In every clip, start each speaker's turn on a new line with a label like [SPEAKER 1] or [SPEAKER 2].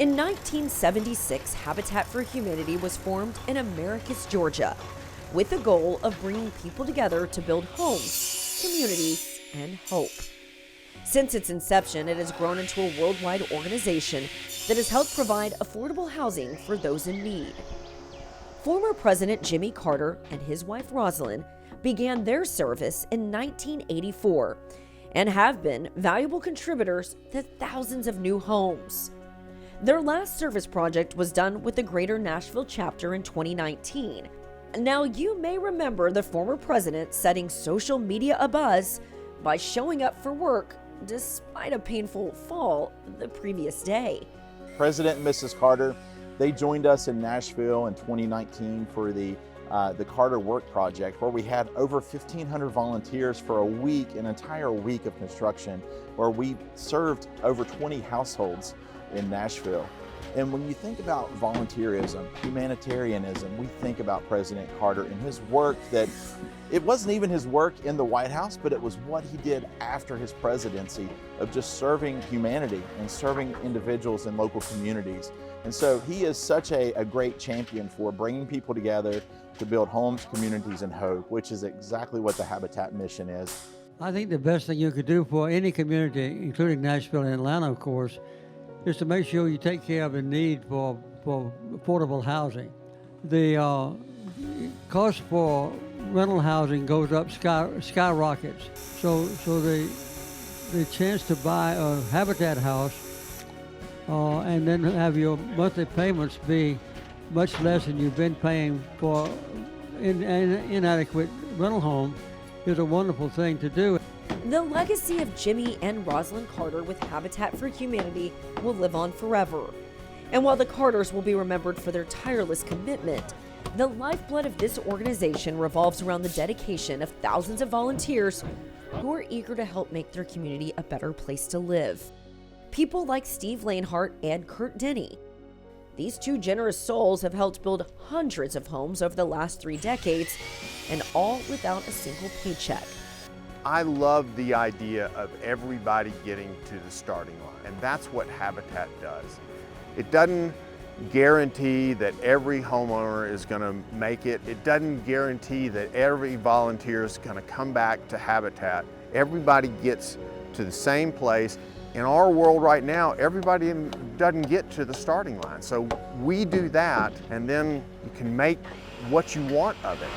[SPEAKER 1] In 1976, Habitat for Humanity was formed in Americus, Georgia, with the goal of bringing people together to build homes, communities, and hope. Since its inception, it has grown into a worldwide organization that has helped provide affordable housing for those in need. Former President Jimmy Carter and his wife Rosalind began their service in 1984 and have been valuable contributors to thousands of new homes. Their last service project was done with the Greater Nashville chapter in 2019. Now, you may remember the former president setting social media abuzz by showing up for work despite a painful fall the previous day.
[SPEAKER 2] President and Mrs. Carter, they joined us in Nashville in 2019 for the Carter Work Project, where we had over 1,500 volunteers for a week, an entire week of construction, where we served over 20 households in Nashville. And when you think about volunteerism, humanitarianism, we think about President Carter and his work that it wasn't even his work in the White House, but it was what he did after his presidency of just serving humanity and serving individuals in local communities. And so he is such a great champion for bringing people together to build homes, communities, and hope, which is exactly what the Habitat mission is.
[SPEAKER 3] I think the best thing you could do for any community, including Nashville and Atlanta, of course, is to make sure you take care of the need for affordable housing. The cost for rental housing goes up, skyrockets. So the chance to buy a Habitat house and then have your monthly payments be much less than you've been paying for an inadequate rental home is a wonderful thing to do.
[SPEAKER 1] The legacy of Jimmy and Rosalind Carter with Habitat for Humanity will live on forever. And while the Carters will be remembered for their tireless commitment, the lifeblood of this organization revolves around the dedication of thousands of volunteers who are eager to help make their community a better place to live. People like Steve Lanehart and Kurt Denny. These two generous souls have helped build hundreds of homes over the last 3 decades, and all without a single paycheck.
[SPEAKER 4] I love the idea of everybody getting to the starting line, and that's what Habitat does. It doesn't guarantee that every homeowner is going to make it. It doesn't guarantee that every volunteer is going to come back to Habitat. Everybody gets to the same place. In our world right now, everybody doesn't get to the starting line. So we do that, and then you can make what you want of it.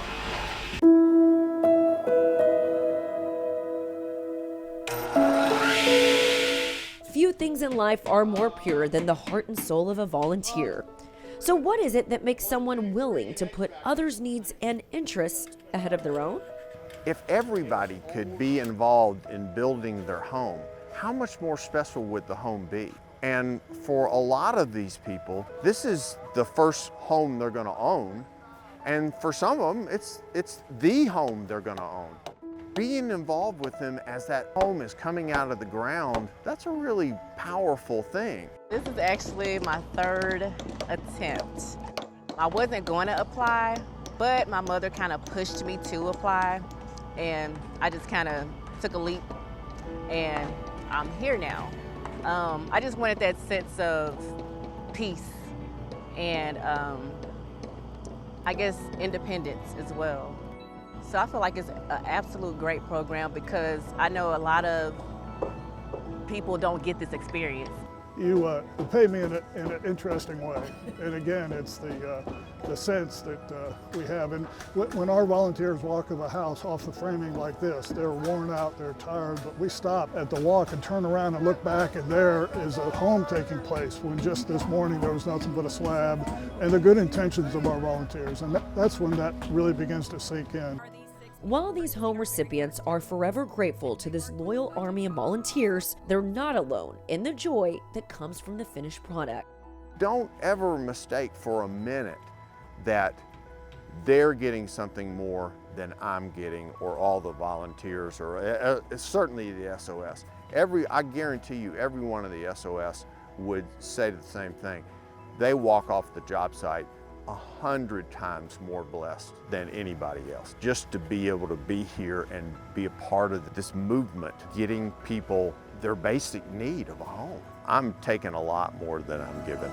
[SPEAKER 1] Few things in life are more pure than the heart and soul of a volunteer. So what is it that makes someone willing to put others' needs and interests ahead of their own?
[SPEAKER 4] If everybody could be involved in building their home, how much more special would the home be? And for a lot of these people, this is the first home they're going to own. And for some of them, it's the home they're going to own. Being involved with them as that home is coming out of the ground, that's a really powerful thing.
[SPEAKER 5] This is actually my 3rd attempt. I wasn't going to apply, but my mother kind of pushed me to apply, and I just kind of took a leap, and I'm here now. I just wanted that sense of peace and I guess independence as well. So I feel like it's an absolute great program because I know a lot of people don't get this experience.
[SPEAKER 6] You pay me in an interesting way. And again, it's the sense that we have. And when our volunteers walk of a house off the framing like this, they're worn out, they're tired, but we stop at the walk and turn around and look back, and there is a home taking place when just this morning there was nothing but a slab, and the good intentions of our volunteers. And that's when that really begins to sink in.
[SPEAKER 1] While these home recipients are forever grateful to this loyal army of volunteers, they're not alone in the joy that comes from the finished product.
[SPEAKER 4] Don't ever mistake for a minute that they're getting something more than I'm getting, or all the volunteers, or certainly the SOS. I guarantee you, every one of the SOS would say the same thing. They walk off the job site 100 times more blessed than anybody else. Just to be able to be here and be a part of this movement, getting people their basic need of a home. I'm taking a lot more than I'm giving.